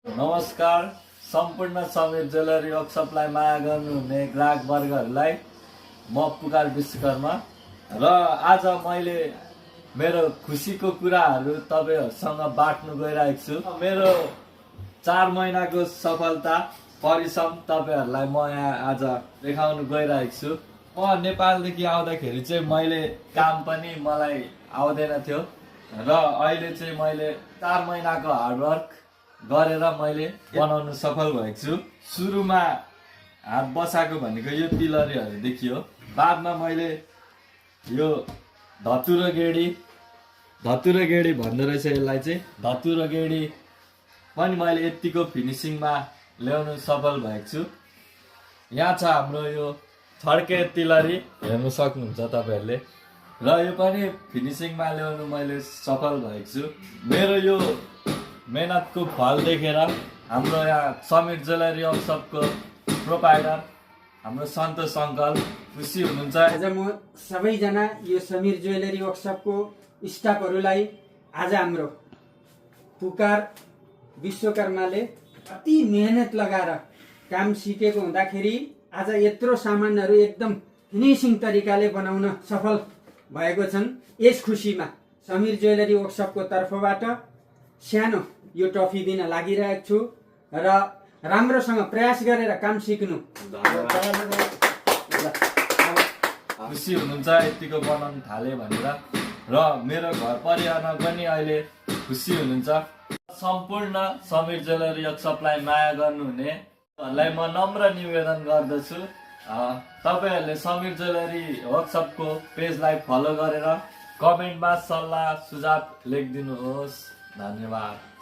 नमस्कार सम्पूर्ण समीर ज्वेलरी वर्कसपलाई माया गर्नुहुने ग्राहक वर्गहरूलाई म पुकार विश्वकर्मा र आज मैले मेरो खुसीको कुराहरू तपाईहरुसँग बाँड्न गइरहेको छु। मेरो 4 महिनाको सफलता परिश्रम तपाईहरुलाई म यहाँ आज देखाउन गइरहेको छु। म नेपालदेखि आउँदाखेरि चाहिँ मैले काम पनि मलाई आउँदैन थियो र अहिले चाहिँ मैले 4 महिनाको हार्डवर्क गरेर मैले बनाउन सफल भएको छु। सुरुमा हात बसाएको भनेको यो तिलरीहरू देखियो, बादमा मैले यो धतुरो गेडी भन्दो रहेछ यसलाई चाहिँ, धतुरो गेडी पनि मैले यतिको फिनिसिङमा ल्याउन सफल भएको छु। यहाँ छ हाम्रो यो छड्के तिलरी, हेर्न सक्नुहुन्छ तपाईहरुले, र यो पनि फिनिसिङमा ल्याउन मैले सफल भएको छु। मेरो यो मेहनतको फल देखेर हाम्रो यहाँ समीर ज्वेलरी वर्कसपको प्रोपाइटर हाम्रो सन्तोष अङ्कल खुसी हुनुहुन्छ। आज म सबैजना यो समीर ज्वेलरी वर्कसपको स्टाफहरूलाई आज हाम्रो पुकार विश्वकर्माले अति मेहनत लगाएर काम सिकेको हुँदाखेरि आज यत्रो सामानहरू एकदम फिनिसिङ तरिकाले बनाउन सफल भएको छन्। यस खुसीमा समीर ज्वेलरी वर्कसपको तर्फबाट सानो यो ट्रफी दिन लागिरहेको छु र राम्रोसँग प्रयास गरेर काम सिक्नु। खुसी हुनुहुन्छ यतिको बनाउन थाले भनेर, र मेरो घर परिवारमा पनि अहिले खुसी हुनुहुन्छ। सम्पूर्ण समीर ज्वेलरी वर्कसपलाई माया गर्नुहुनेलाई म नम्र निवेदन गर्दछु, तपाईहरुले समीर ज्वेलरी वर्कसपको पेजलाई फलो गरेर कमेन्टमा सल्लाह सुझाव लेखिदिनुहोस्। धन्यवाद।